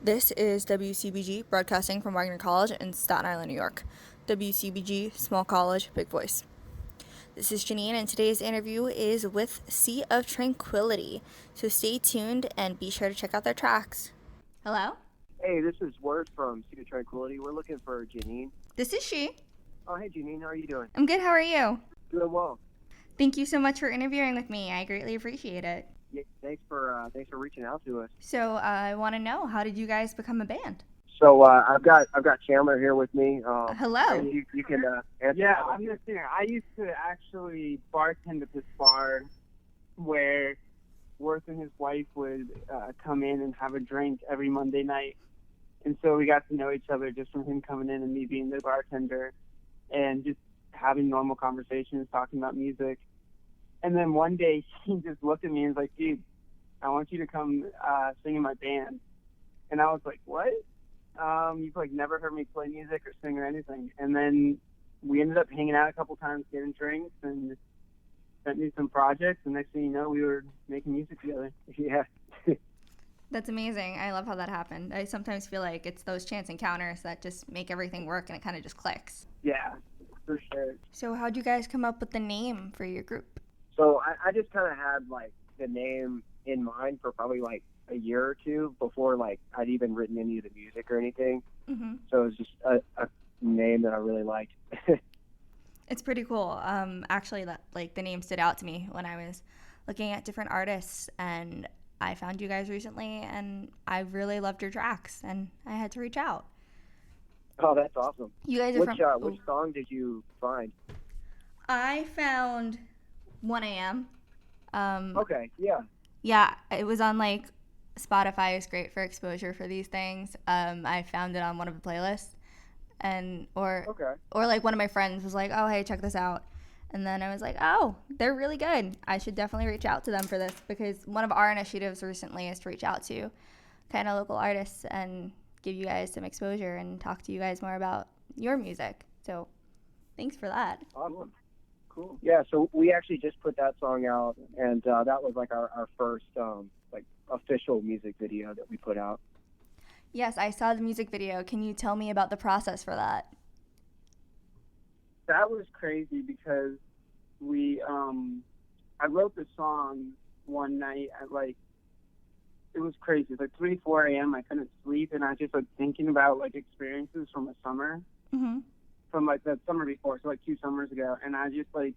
This is WCBG, broadcasting from Wagner College in Staten Island, New York. WCBG, small college, big voice. This is Jeanine, and today's interview is with Sea of Tranquility. So stay tuned and be sure to check out their tracks. Hello? Hey, this is Worth from Sea of Tranquility. We're looking for Jeanine. This is she. Oh, hey, Jeanine. How are you doing? I'm good. How are you? Doing well. Thank you so much for interviewing with me. I greatly appreciate it. Yeah, thanks for reaching out to us. So I want to know, how did you guys become a band? So I've got Chandler here with me. Hello. You can answer. Yeah, I'm just saying. I used to actually bartend at this bar where Worth and his wife would come in and have a drink every Monday night. And so we got to know each other just from him coming in and me being the bartender and just having normal conversations, talking about music. And then one day he just looked at me and was like, dude, I want you to come sing in my band. And I was like, what? You've like never heard me play music or sing or anything. And then we ended up hanging out a couple times, getting drinks, and sent me some projects. And next thing you know, we were making music together. Yeah. That's amazing. I love how that happened. I sometimes feel like it's those chance encounters that just make everything work and it kind of just clicks. Yeah, for sure. So how'd you guys come up with the name for your group? So I just kind of had like the name in mind for probably like a year or two before like I'd even written any of the music or anything. Mm-hmm. So it was just a name that I really liked. It's pretty cool. Actually, that like the name stood out to me when I was looking at different artists, and I found you guys recently, and I really loved your tracks, and I had to reach out. Oh, that's awesome. You guys are Which song did you find? I found 1 a.m. Okay, yeah. Yeah, it was on like Spotify is great for exposure for these things. I found it on one of the playlists, and or like one of my friends was like, "Oh, hey, check this out," and then I was like, "Oh, they're really good. I should definitely reach out to them for this," because one of our initiatives recently is to reach out to kind of local artists and give you guys some exposure and talk to you guys more about your music. So, thanks for that. Awesome. Cool. Yeah, so we actually just put that song out, and that was like our first like official music video that we put out. Yes, I saw the music video. Can you tell me about the process for that? That was crazy because I wrote the song one night at like, it was crazy. It was like 3, 4 a.m. I couldn't sleep, and I was just like thinking about like experiences from a summer, Mm-hmm. from like the summer before, so like 2 summers ago, and I just like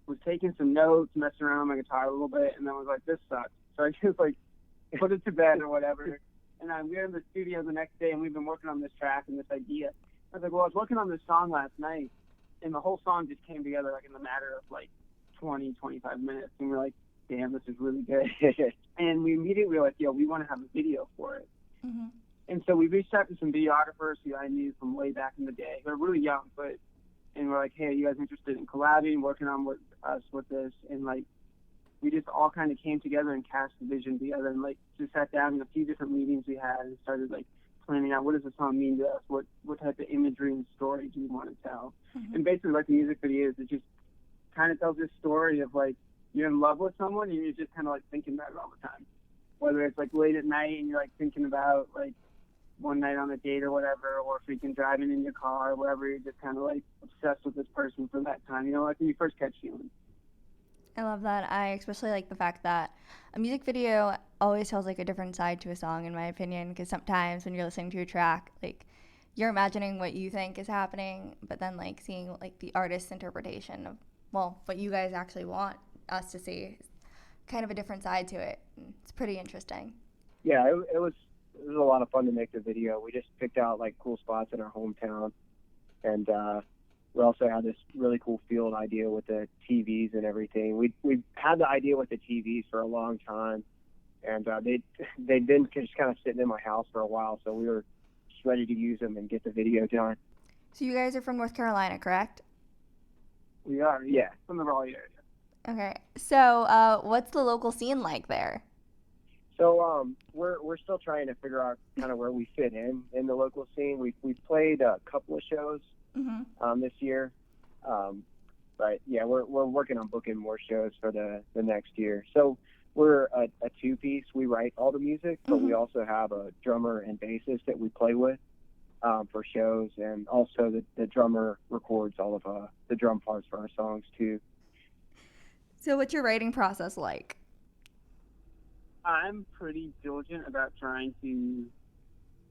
was taking some notes, messing around on my guitar a little bit, and then was like, this sucks. So I just like put it to bed or whatever. And we were in the studio the next day, and we've been working on this track and this idea. I was like, well, I was working on this song last night, and the whole song just came together like in the matter of like 20, 25 minutes, and we're like, damn, this is really good. And we immediately were like, yo, we want to have a video for it. Mm-hmm. And so we reached out to some videographers who I knew from way back in the day. They're really young, and we're like, hey, are you guys interested in collabing, working on with us with this? And like, we just all kind of came together and cast the vision together, and like just sat down in a few different meetings we had and started like planning out what does the song mean to us, what type of imagery and story do we want to tell. Mm-hmm. And basically like the music video is, it just kind of tells this story of like you're in love with someone and you're just kind of like thinking about it all the time, whether it's like late at night and you're like thinking about like one night on a date or whatever, or freaking driving in your car or whatever, you're just kind of like obsessed with this person for that time, you know, like when you first catch feelings. I love that. I especially like the fact that a music video always tells like a different side to a song, in my opinion, because sometimes when you're listening to a track, like you're imagining what you think is happening, but then like seeing like the artist's interpretation of, well, what you guys actually want us to see is kind of a different side to it. It's pretty interesting. Yeah, it was a lot of fun to make the video. We just picked out like cool spots in our hometown, and we also had this really cool field idea with the TVs and everything. We had the idea with the TVs for a long time, and they'd been just kind of sitting in my house for a while, so we were just ready to use them and get the video done. So you guys are from North Carolina, correct? We are, Yeah. from the Raleigh area. Okay. So what's the local scene like there? So we're still trying to figure out kind of where we fit in the local scene. We played a couple of shows this year, but yeah, we're working on booking more shows for the next year. So we're a two-piece. We write all the music, but we also have a drummer and bassist that we play with for shows, and also the drummer records all of the drum parts for our songs too. So what's your writing process like? I'm pretty diligent about trying to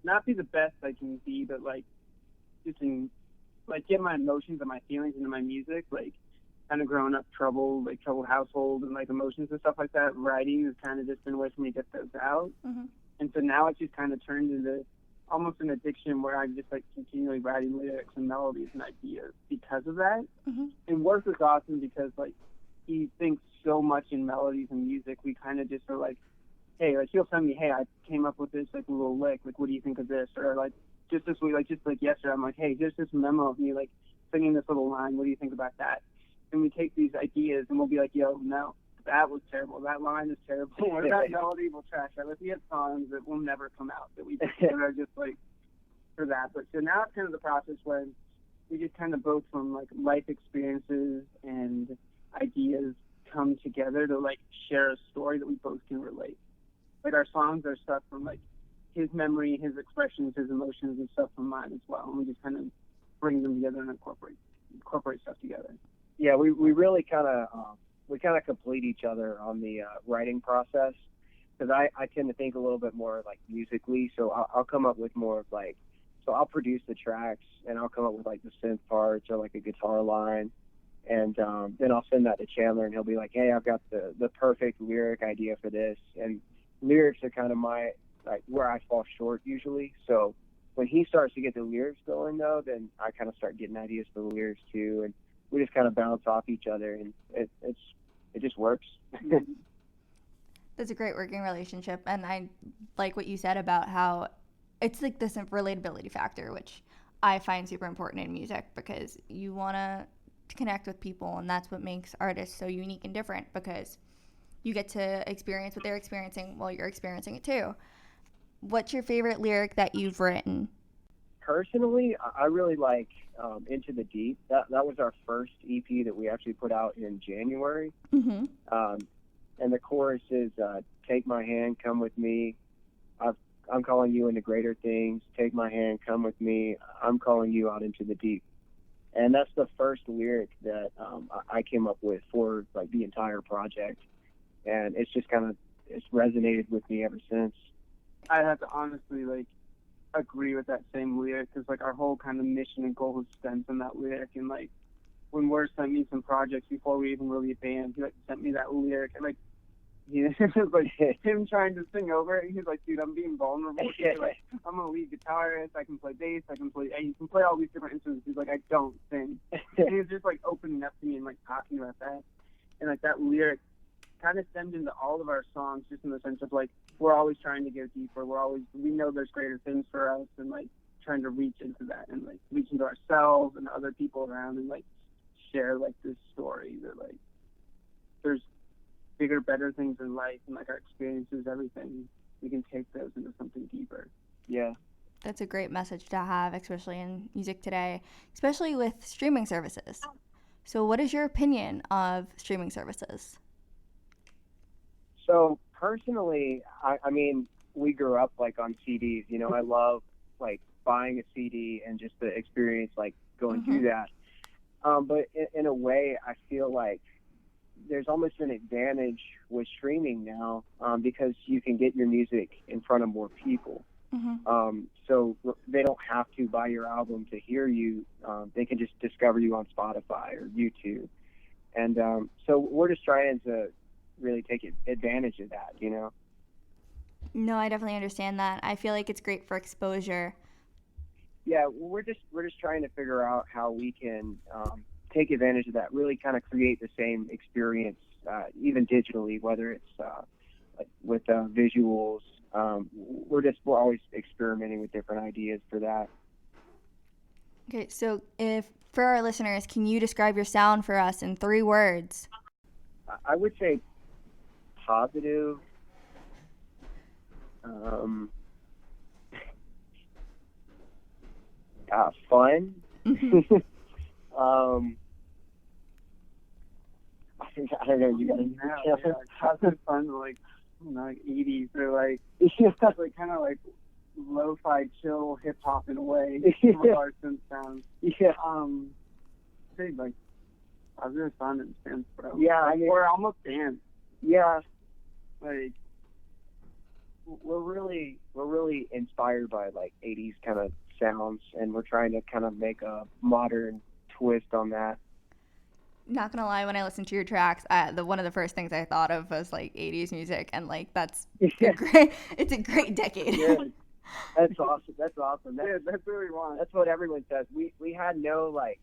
not be the best I can be, but like just get my emotions and my feelings into my music. Like kind of growing up troubled household and like emotions and stuff like that. Writing has kind of just been a way for me to get those out. And so now it's just kind of turned into almost an addiction where I'm just like continually writing lyrics and melodies and ideas because of that. And Worth is awesome because like he thinks so much in melodies and music. We kind of just are like, hey, like he'll send me, hey, I came up with this like little lick, like what do you think of this? Or like just this week, like yesterday, I'm like, hey, here's this memo of me like singing this little line. What do you think about that? And we take these ideas and we'll be like, yo, no, that was terrible. That line is terrible. Or that melody will trash that. Like we have songs that will never come out that we just are just like for that. But so now it's kind of the process where we just kind of both from like life experiences and ideas come together to like share a story that we both can relate. Like our songs are stuff from like his memory, his expressions, his emotions, and stuff from mine as well. And we just kind of bring them together and incorporate stuff together. Yeah, we really kind of complete each other on the writing process, because I tend to think a little bit more like musically. So I'll come up with more of like, so I'll produce the tracks and I'll come up with like the synth parts or like a guitar line. And then I'll send that to Chandler and he'll be like, hey, I've got the perfect lyric idea for this. And lyrics are kind of like where I fall short usually. So when he starts to get the lyrics going though, then I kind of start getting ideas for the lyrics too. And we just kind of bounce off each other, and it just works. That's a great working relationship. And I like what you said about how it's like this relatability factor, which I find super important in music, because you want to connect with people, and that's what makes artists so unique and different, because you get to experience what they're experiencing while you're experiencing it too. What's your favorite lyric that you've written? Personally, I really like Into the Deep. That was our first EP that we actually put out in January. And the chorus is, take my hand, come with me. I'm calling you into greater things. Take my hand, come with me. I'm calling you out into the deep. And that's the first lyric that I came up with for like the entire project. And it's just it's resonated with me ever since. I have to honestly like agree with that same lyric, because like our whole kind of mission and goal stems from that lyric. And like when Worth sent me some projects before we even really band, he like sent me that lyric, and like it was like him trying to sing over it. He's like, dude, I'm being vulnerable. Like, I'm a lead guitarist. I can play bass. I can play all these different instruments. He's like, I don't sing. And he's just like opening up to me and like talking about that. And like that lyric kind of stemmed into all of our songs, just in the sense of like we're always trying to go deeper. We know there's greater things for us, and like trying to reach into that and like reach into ourselves and other people around, and like share like this story that like there's bigger, better things in life, and like our experiences, everything, we can take those into something deeper. Yeah. That's a great message to have, especially in music today, especially with streaming services. So what is your opinion of streaming services? So personally, I mean, we grew up like on CDs, you know. I love like buying a CD and just the experience, like going through that. But in a way, I feel like there's almost an advantage with streaming now, because you can get your music in front of more people. So they don't have to buy your album to hear you. They can just discover you on Spotify or YouTube. And so we're just trying to really take advantage of that, you know? No, I definitely understand that. I feel like it's great for exposure. Yeah, we're just trying to figure out how we can take advantage of that, really kind of create the same experience, even digitally, whether it's like with visuals. We're always experimenting with different ideas for that. Okay, so for our listeners, can you describe your sound for us in 3 words? I would say positive, fun. I don't know. You gotta It's been fun to like 80s or like like kind of like lo-fi chill hip hop in a way. Some of our synth sounds. Yeah. Big like I was really fond of synth, bro. Yeah, like, or almost dance. Yeah. Like we're really inspired by like 80s kind of sounds, and we're trying to kind of make a modern twist on that. Not gonna lie, when I listened to your tracks, one of the first things I thought of was like 80s music, and like it's a great decade. Yeah. That's awesome. That's awesome. That's what we want. That's what everyone says. We had no like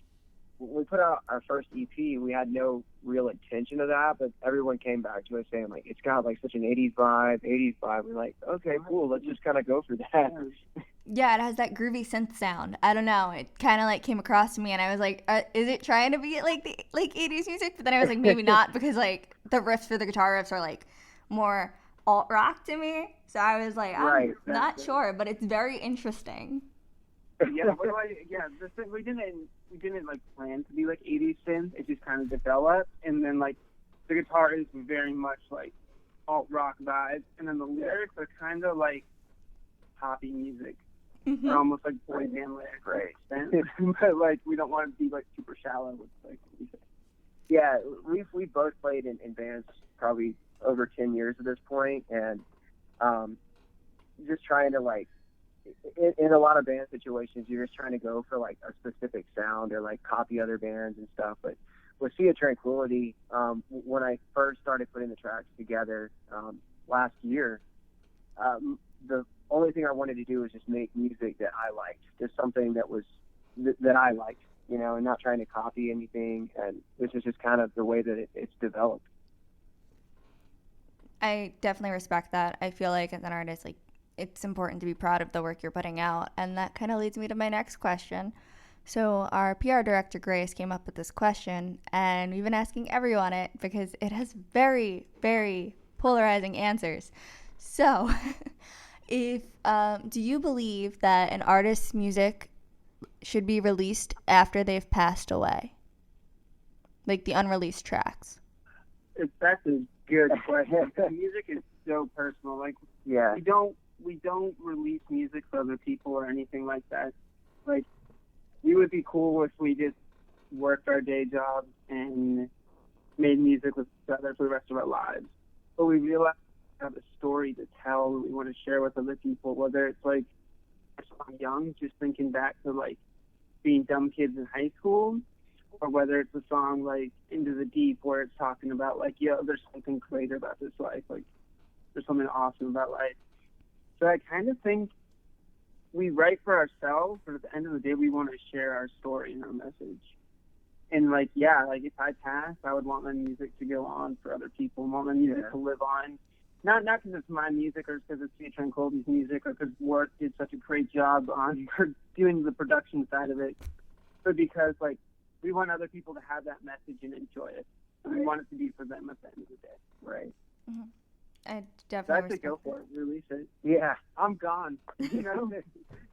when we put out our first EP, we had no real intention of that, but everyone came back to us saying like it's got like such an 80s vibe. We're like, okay, cool. Let's just kind of go for that. Yeah, it has that groovy synth sound. I don't know. It kind of like came across to me, and I was like, is it trying to be like the 80s music? But then I was like, maybe not, because like the riffs for the guitar riffs are like more alt rock to me. So I was like, I'm not sure, but it's very interesting. Yeah, we didn't like plan to be like 80s synth. It just kind of developed, and then like the guitar is very much like alt rock vibes, and then the lyrics are kind of like poppy music. Mm-hmm. They're almost like boy band lyrics, right? But like we don't want to be like super shallow with like music. Yeah, we've both played in bands probably over 10 years at this point, and just trying to like in a lot of band situations, you're just trying to go for like a specific sound or like copy other bands and stuff. But with Sea of Tranquility, when I first started putting the tracks together last year, the only thing I wanted to do was just make music that I liked, just something that was that I liked, you know, and not trying to copy anything. And this is just kind of the way that it's developed. I definitely respect that. I feel like as an artist, like it's important to be proud of the work you're putting out, and that kind of leads me to my next question. So our PR director Grace came up with this question, and we've been asking everyone it because it has very, very polarizing answers. So, if do you believe that an artist's music should be released after they've passed away, like the unreleased tracks? That's a good question. Music is so personal. Like, yeah, we don't release music for other people or anything like that. Like, we would be cool if we just worked our day jobs and made music with each other for the rest of our lives. But we realize we have a story to tell that we want to share with other people, whether it's like a song young, just thinking back to like being dumb kids in high school, or whether it's a song like Into the Deep where it's talking about like, yo, there's something greater about this life. Like, there's something awesome about life. So I kind of think we write for ourselves, but at the end of the day, we want to share our story and our message. And like, yeah, like if I pass, I would want my music to go on for other people, and want my music to live on. Not because it's my music or because it's Sea of Tranquility's music or because Worth did such a great job on doing the production side of it, but because like we want other people to have that message and enjoy it. And we want it to be for them at the end of the day. Right. Mm-hmm. I definitely have to go for it. Release it. Yeah. I'm gone. You know?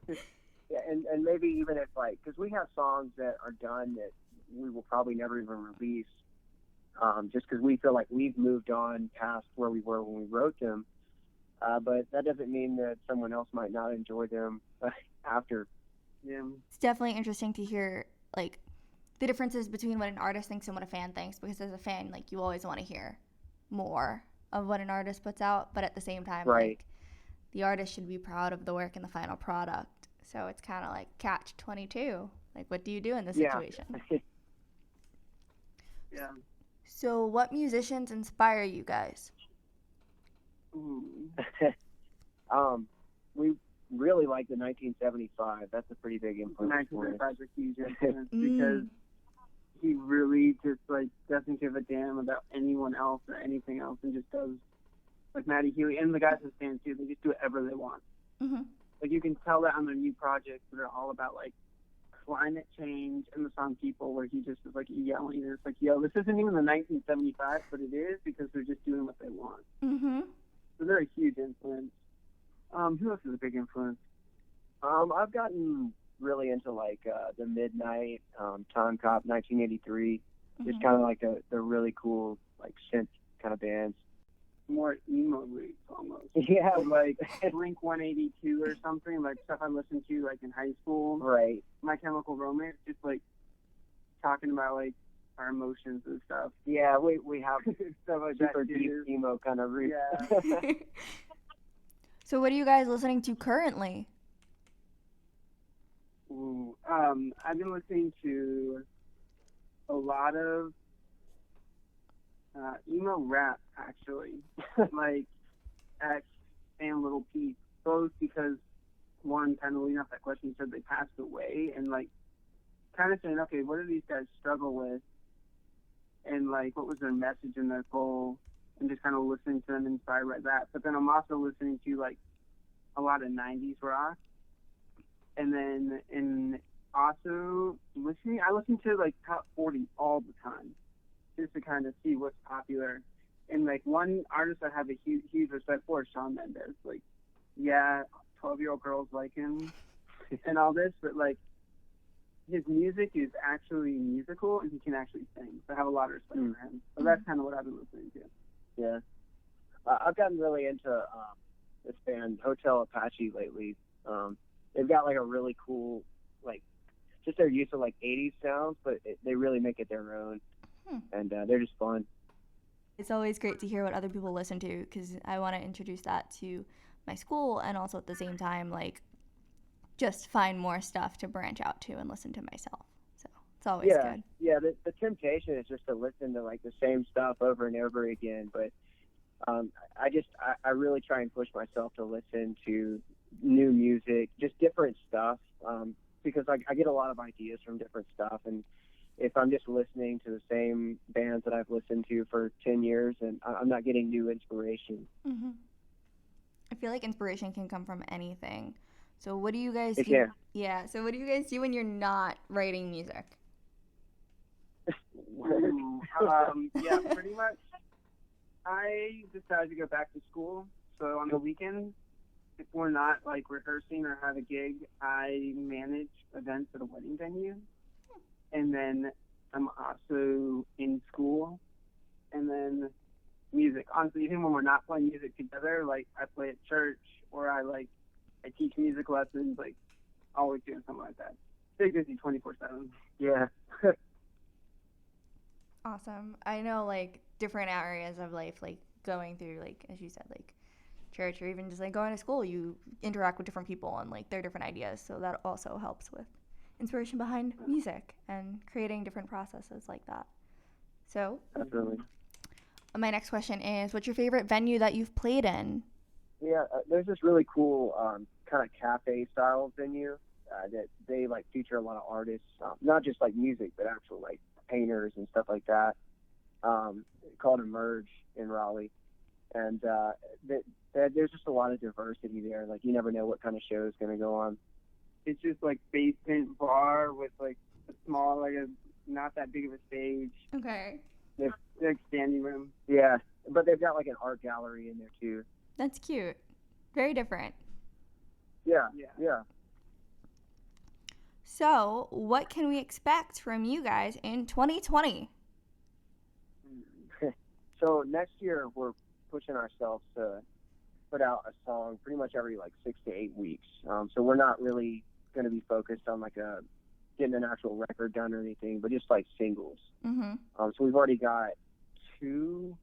Yeah, and maybe even if like, because we have songs that are done that we will probably never even release, just because we feel like we've moved on past where we were when we wrote them. But that doesn't mean that someone else might not enjoy them after. Yeah. It's definitely interesting to hear like the differences between what an artist thinks and what a fan thinks, because as a fan, like you always want to hear more of what an artist puts out, but at the same time, like the artist should be proud of the work and the final product. So it's kind of like catch-22. Like, what do you do in this situation? Yeah. So what musicians inspire you guys? We really like the 1975. That's a pretty big influence. 1975 is a huge influence because he really just like doesn't give a damn about anyone else or anything else, and just does like Matty Healy and the guys in stand too. They just do whatever they want. Mm-hmm. Like you can tell that on their new projects that are all about like climate change, and the song People where he just is like yelling, and it's like, yo, this isn't even the 1975, but it is because they're just doing what they want. Mm-hmm. So they're a huge influence. Who else is a big influence? I've gotten really into like the Midnight, Time Cop, 1983. Just kind of like the really cool like synth kind of bands. More emo roots almost. Yeah, so, like Blink 182 or something, like stuff I listened to like in high school. Right. My Chemical Romance, just like talking about like our emotions and stuff. Yeah, we have stuff like super that deep emo kind of roots. Yeah. So what are you guys listening to currently? Ooh, I've been listening to a lot of emo rap, actually, like X and Lil Peep, both because one, kind of leading off that question, said they passed away, and like kind of saying, okay, what do these guys struggle with, and like what was their message and their goal, and just kind of listening to them inspired by that. But then I'm also listening to like a lot of 90s rock, and then I listen to like top 40 all the time, just to kind of see what's popular. And like one artist I have a huge respect for is Shawn Mendes. Like, yeah, 12-year-old girls like him and all this, but like his music is actually musical and he can actually sing. So I have a lot of respect for him. So that's kind of what I've been listening to. Yeah. I've gotten really into this band Hotel Apache lately. They've got like a really cool, like, just their use of like 80s sounds, but they really make it their own. And they're just fun. It's always great to hear what other people listen to because I want to introduce that to my school and also at the same time, like, just find more stuff to branch out to and listen to myself. So it's always good. Yeah, the temptation is just to listen to like the same stuff over and over again. But I really try and push myself to listen to new music, just different stuff, because I get a lot of ideas from different stuff. And if I'm just listening to the same bands that I've listened to for 10 years, and I'm not getting new inspiration. Mm-hmm. I feel like inspiration can come from anything. So what do you guys do? Yeah, so what do you guys do when you're not writing music? Yeah, pretty much. I decided to go back to school. So on the weekends, if we're not like rehearsing or have a gig, I manage events at a wedding venue. And then I'm also in school. And then music. Honestly, even when we're not playing music together, like I play at church or I teach music lessons, like always doing something like that. Stay busy 24/7. Yeah. Awesome. I know like different areas of life, like going through, like as you said, like church or even just like going to school, you interact with different people and like their different ideas. So that also helps with inspiration behind music and creating different processes like that. So definitely. My next question is, what's your favorite venue that you've played in? Yeah, there's this really cool kind of cafe style venue that they like feature a lot of artists, not just like music, but actual like painters and stuff like that. Called Emerge in Raleigh, and there's just a lot of diversity there. Like you never know what kind of show is going to go on. It's just like basement bar with like a small, like a not that big of a stage. Okay. Like standing room. Yeah, but they've got like an art gallery in there too. That's cute. Very different. Yeah. So, what can we expect from you guys in 2020? So next year we're pushing ourselves to put out a song pretty much every like 6 to 8 weeks. So we're not really going to be focused on like getting an actual record done or anything, but just like singles. Mm-hmm. So we've already got two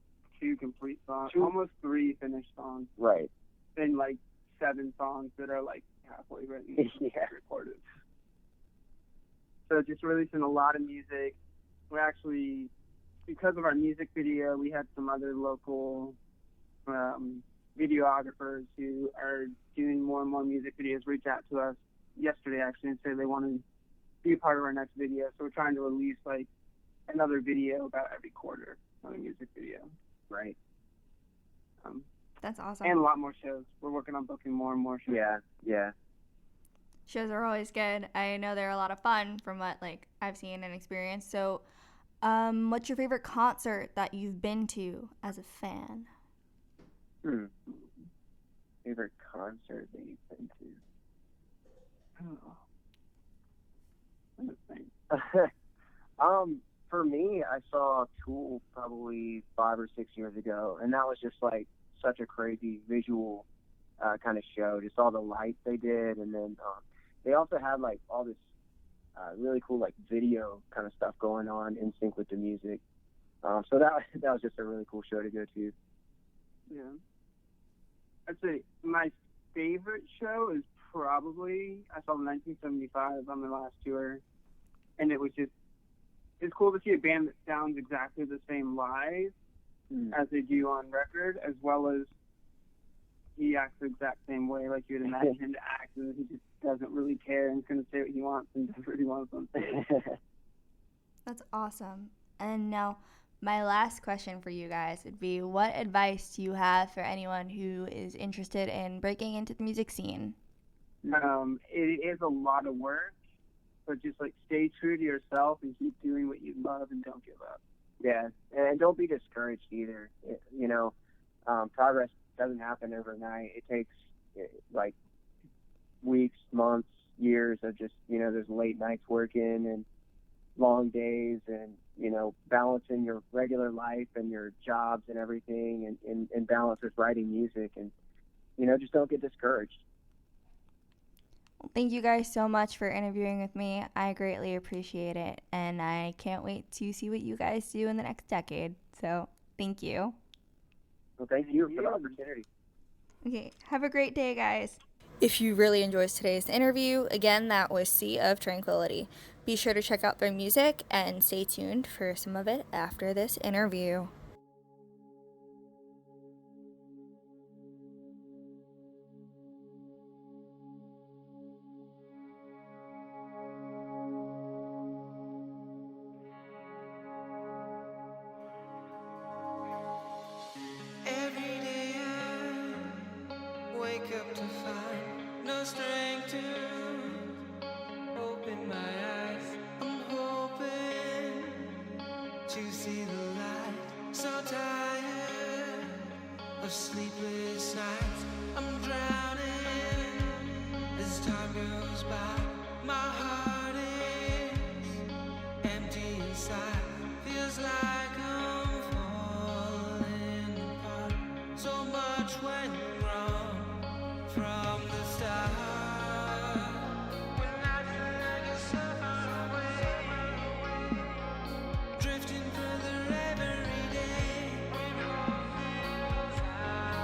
complete songs, almost 3 finished songs. Right. And like 7 songs that are like halfway written and recorded. So just releasing a lot of music. We're actually, because of our music video, we had some other local videographers who are doing more and more music videos reach out to us yesterday actually and say they want to be a part of our next video. So we're trying to release like another video about every quarter of a music video. Right. That's awesome. And a lot more shows. We're working on booking more and more shows. Yeah. Shows are always good. I know they're a lot of fun from what like I've seen and experienced. So, what's your favorite concert that you've been to as a fan? Favorite concert that you've been to? Oh. For me, I saw Tool probably 5 or 6 years ago, and that was just like such a crazy visual kind of show. Just all the lights they did, and then they also had like all this really cool like video kind of stuff going on in sync with the music. So that was just a really cool show to go to. Yeah, I'd say my favorite show is probably I saw 1975 on the last tour, and it's cool to see a band that sounds exactly the same live as they do on record, as well as he acts the exact same way like you'd imagine him to act, and he just doesn't really care and is going to say what he wants and does what he wants on stage. That's awesome. And now, my last question for you guys would be, what advice do you have for anyone who is interested in breaking into the music scene? It is a lot of work, but just like stay true to yourself and keep doing what you love and don't give up. Yeah, and don't be discouraged either. Progress doesn't happen overnight. It takes like weeks, months, years of just, there's late nights working and long days and, balancing your regular life and your jobs and everything and balance with writing music and, just don't get discouraged. Well, thank you guys so much for interviewing with me. I greatly appreciate it, and I can't wait to see what you guys do in the next decade. So thank you. Well, thank you for the opportunity. Okay, have a great day, guys. If you really enjoyed today's interview, again, that was Sea of Tranquility. Be sure to check out their music and stay tuned for some of it after this interview. Every day I wake up to find no strength to open my eyes. I'm hoping to see the light. So tired of sleepless nights. I'm drowning as time goes by. My heart is empty inside. Feels like I'm falling apart. So much went wrong from the start. When I find yourself far away, drifting further every day. When all feels out.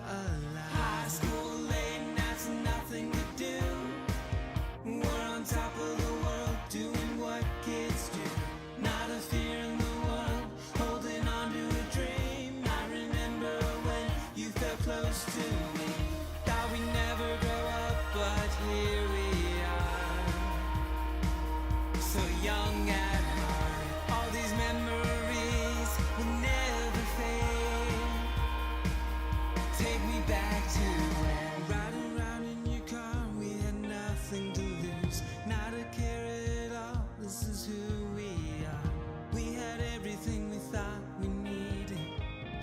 alive. High school, late nights, and nothing to do. We're on top of the world, doing what kids do. Not a fear in the world, holding on to a dream. I remember when you felt close to me. Thought we'd never grow up, but here we are. So young at heart, all these memories will never fade. Take me back to when riding around in your car, we had nothing to lose, not a care at all. This is who we are. We had everything we thought we needed.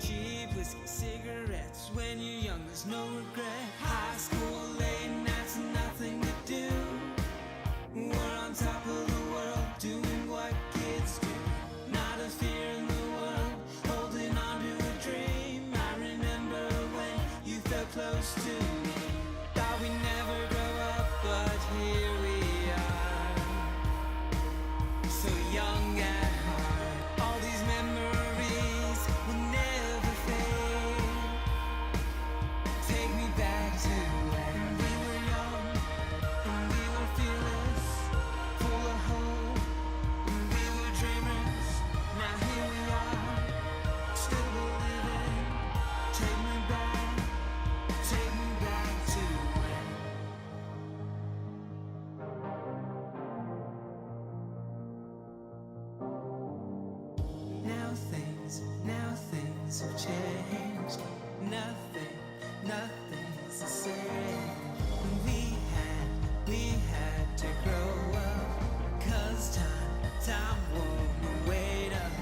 Cheap whiskey, cigarettes. When you're young, there's no regret. High school, late nights, and nothing to do. We're on top of the world, doing what kids do. Not a fear in the world, holding on to a dream. I remember when you felt close to me. Thought we'd never grow up, but here we are. So young at heart, all these memories will never fade. Take me back to when we were young and we were fearless, full of hope, and we were dreamers. Now here we are, still believing. Take me back to when. Now things have changed. Nothing's the same. We had to grow up, 'cause time won't wait up.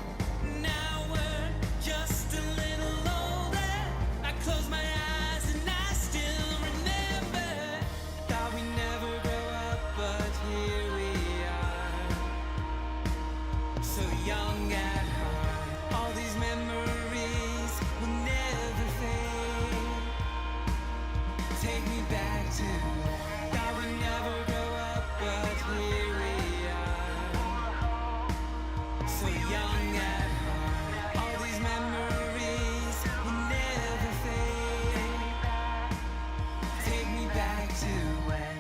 Now we're just a little older. I close my eyes and I still remember. Thought we never grow up, but here we are. So young at heart, all these memories will never fade. Take me back to thought we never grow up, but here we are. So young at heart, all these memories will never fade. Take me back to when.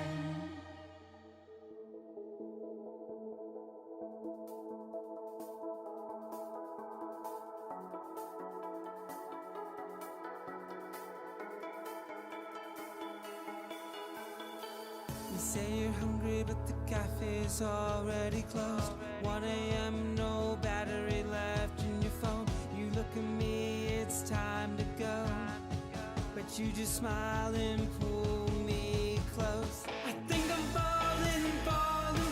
You say you're hungry, but the cafe's already closed. 1 a.m., no battery left in your phone. You look at me, it's time to go. But you just smile and pull me close. I think I'm falling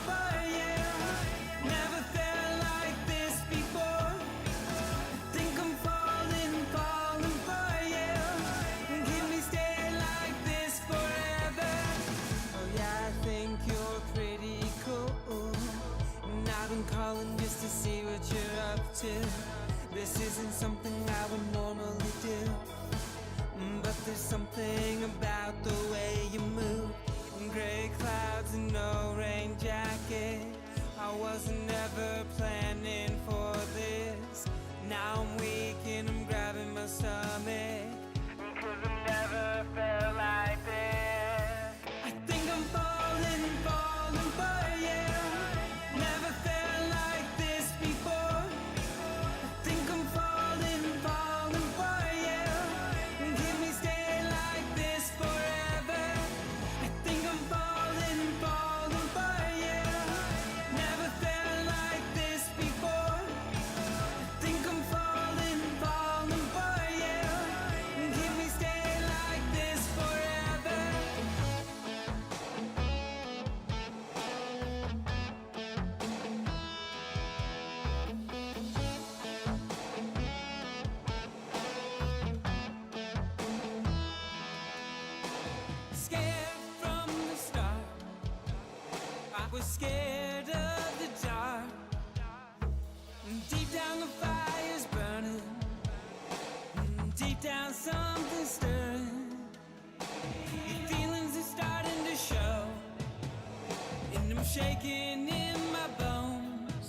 for you. Never felt like this before. I think I'm falling for you. Can we stay like this forever? Oh yeah, I think you're pretty cool. And I've been calling just to see what you're up to. This isn't something I would normally do, but there's something about the way you move. Gray clouds and no rain jacket. I wasn't ever planning for this. Now I'm weak and I'm grabbing my stomach, 'cause I never felt like this. I think I'm falling for you. Never felt like this before. I think I'm falling for you. Can we stay like this forever? I think I'm falling for you. Never felt like this before. I think I'm falling for you. Can we stay like this forever? Scared from the start. I was scared of the dark. Deep down the fire's burning. Deep down something's stirring. Your feelings are starting to show. And I'm shaking in my bones.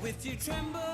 With your tremble